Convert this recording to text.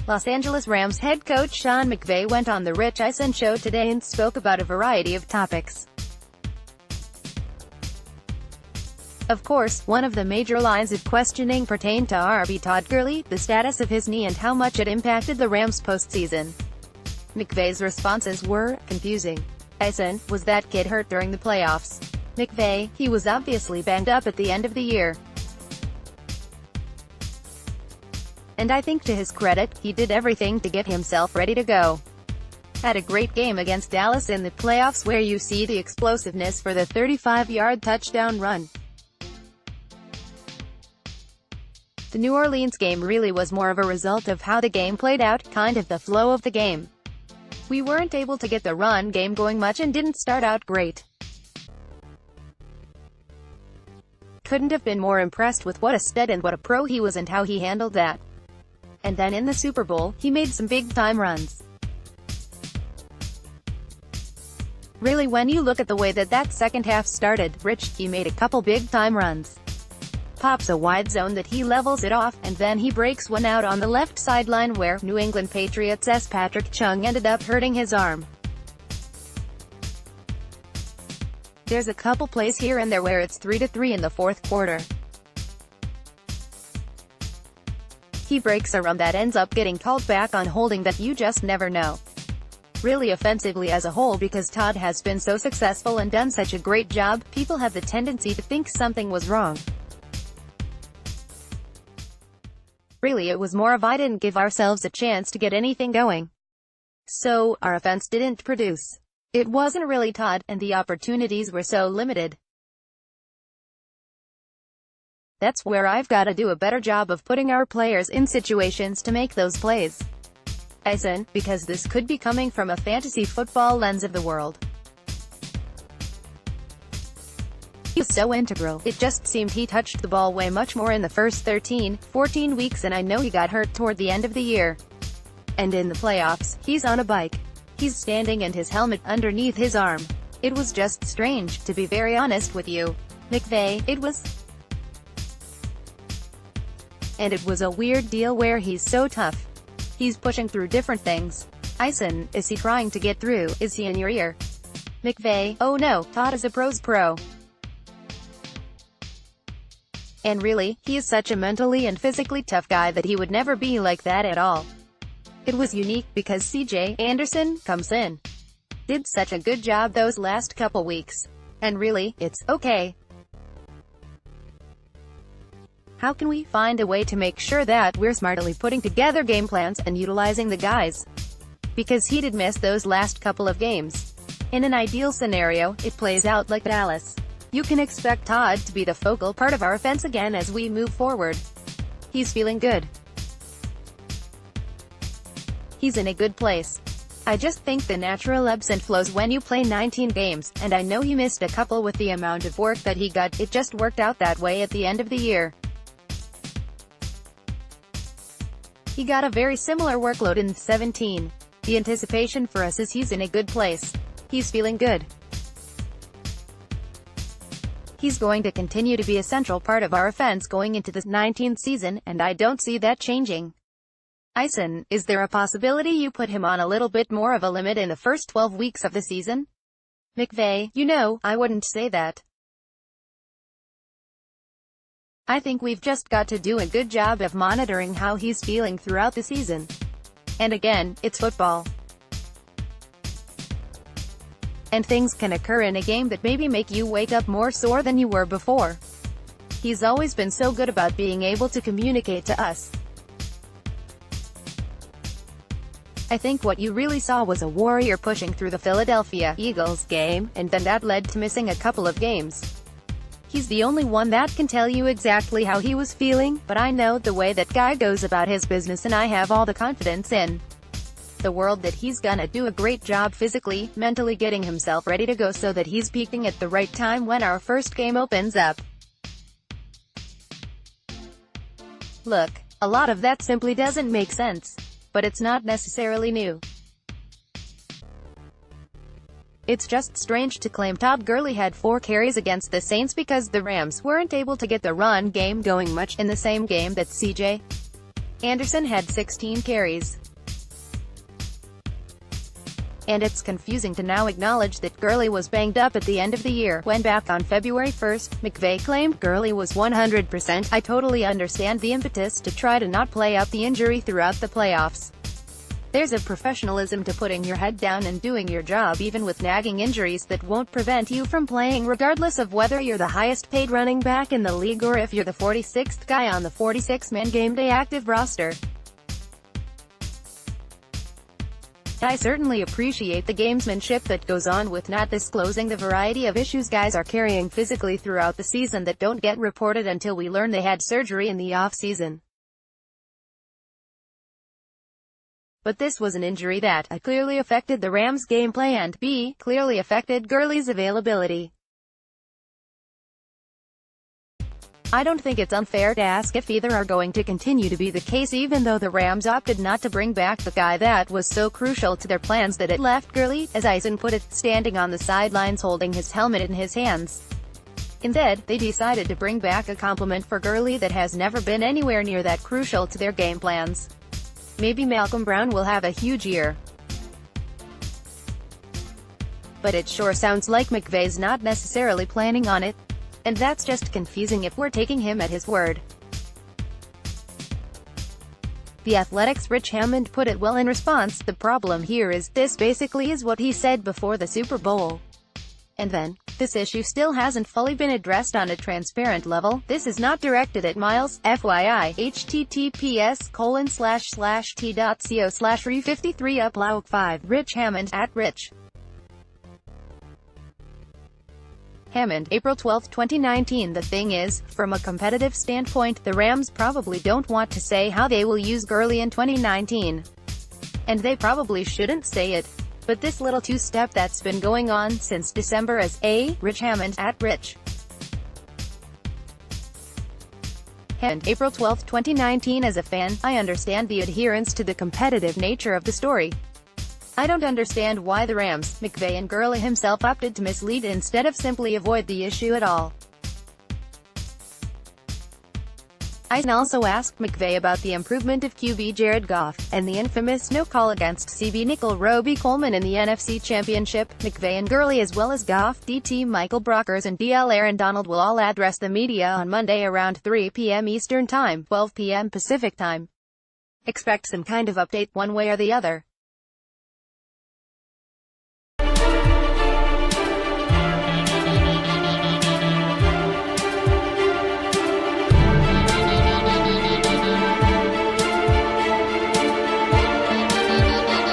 Los Angeles Rams head coach Sean McVay went on the Rich Eisen Show today and spoke about a variety of topics. Of course, one of the major lines of questioning pertained to RB Todd Gurley, the status of his knee and how much it impacted the Rams' postseason. McVay's responses were confusing. Eisen, was that kid hurt during the playoffs? McVay, he was obviously banged up at the end of the year. And I think to his credit, he did everything to get himself ready to go. Had a great game against Dallas in the playoffs where you see the explosiveness for the 35-yard touchdown run. The New Orleans game really was more of a result of how the game played out, kind of the flow of the game. We weren't able to get the run game going much and didn't start out great. Couldn't have been more impressed with what a stud and what a pro he was and how he handled that. And then in the Super Bowl, he made some big-time runs. Really, when you look at the way that second half started, Rich, he made a couple big-time runs. Pops a wide zone that he levels it off, and then he breaks one out on the left sideline where New England Patriots' Patrick Chung ended up hurting his arm. There's a couple plays here and there where it's 3-3 in the fourth quarter. He breaks a run that ends up getting called back on holding that you just never know. Really offensively as a whole, because Todd has been so successful and done such a great job, people have the tendency to think something was wrong. Really, it was more of I didn't give ourselves a chance to get anything going. So, our offense didn't produce. It wasn't really Todd, and the opportunities were so limited. That's where I've got to do a better job of putting our players in situations to make those plays. Eisen, because this could be coming from a fantasy football lens of the world. He was so integral, it just seemed he touched the ball way much more in the first 13, 14 weeks, and I know he got hurt toward the end of the year. And in the playoffs, he's on a bike. He's standing and his helmet underneath his arm. It was just strange, to be very honest with you. McVay, it was. And it was a weird deal where he's so tough. He's pushing through different things. Eisen, is he trying to get through? Is he in your ear? McVay, oh no, Todd is a pro's pro. And really, he is such a mentally and physically tough guy that he would never be like that at all. It was unique because CJ Anderson comes in. Did such a good job those last couple weeks. And really, it's okay. How can we find a way to make sure that we're smartly putting together game plans and utilizing the guys? Because he did miss those last couple of games. In an ideal scenario, it plays out like Dallas. You can expect Todd to be the focal part of our offense again as we move forward. He's feeling good. He's in a good place. I just think the natural ebbs and flows when you play 19 games, and I know he missed a couple with the amount of work that he got, it just worked out that way at the end of the year. He got a very similar workload in 17. The anticipation for us is he's in a good place. He's feeling good. He's going to continue to be a central part of our offense going into the 19th season, and I don't see that changing. Eisen, is there a possibility you put him on a little bit more of a limit in the first 12 weeks of the season? McVay, you know, I wouldn't say that. I think we've just got to do a good job of monitoring how he's feeling throughout the season. And again, it's football. And things can occur in a game that maybe make you wake up more sore than you were before. He's always been so good about being able to communicate to us. I think what you really saw was a warrior pushing through the Philadelphia Eagles game, and then that led to missing a couple of games. He's the only one that can tell you exactly how he was feeling, but I know the way that guy goes about his business and I have all the confidence in the world that he's gonna do a great job physically, mentally getting himself ready to go so that he's peaking at the right time when our first game opens up. Look, a lot of that simply doesn't make sense. But it's not necessarily new. It's just strange to claim Todd Gurley had 4 carries against the Saints because the Rams weren't able to get the run game going much in the same game that CJ Anderson had 16 carries. And it's confusing to now acknowledge that Gurley was banged up at the end of the year. When back on February 1st, McVay claimed Gurley was 100%. I totally understand the impetus to try to not play up the injury throughout the playoffs. There's a professionalism to putting your head down and doing your job even with nagging injuries that won't prevent you from playing regardless of whether you're the highest paid running back in the league or if you're the 46th guy on the 46-man game day active roster. I certainly appreciate the gamesmanship that goes on with not disclosing the variety of issues guys are carrying physically throughout the season that don't get reported until we learn they had surgery in the off-season. But this was an injury that A, clearly affected the Rams' gameplay and B, clearly affected Gurley's availability. I don't think it's unfair to ask if either are going to continue to be the case even though the Rams opted not to bring back the guy that was so crucial to their plans that it left Gurley, as Eisen put it, standing on the sidelines holding his helmet in his hands. Instead, they decided to bring back a complement for Gurley that has never been anywhere near that crucial to their game plans. Maybe Malcolm Brown will have a huge year. But it sure sounds like McVay's not necessarily planning on it. And that's just confusing if we're taking him at his word. The Athletic's Rich Hammond put it well in response, the problem here is, this basically is what he said before the Super Bowl. And then, this issue still hasn't fully been addressed on a transparent level. This is not directed at Miles, FYI, https://t.co/re53upload5, Rich Hammond, @Rich Hammond, April 12, 2019. The thing is, from a competitive standpoint, the Rams probably don't want to say how they will use Gurley in 2019. And they probably shouldn't say it. But this little two-step that's been going on since December as A. Rich Hammond, @Rich Hammond, April 12, 2019. As a fan, I understand the adherence to the competitive nature of the story. I don't understand why the Rams, McVay and Gurley himself opted to mislead instead of simply avoid the issue at all. Eisen also asked McVay about the improvement of QB Jared Goff, and the infamous no-call against CB nickel Roby Coleman in the NFC Championship. McVay and Gurley as well as Goff, DT Michael Brockers and DL Aaron Donald will all address the media on Monday around 3 p.m. Eastern Time, 12 p.m. Pacific Time. Expect some kind of update one way or the other.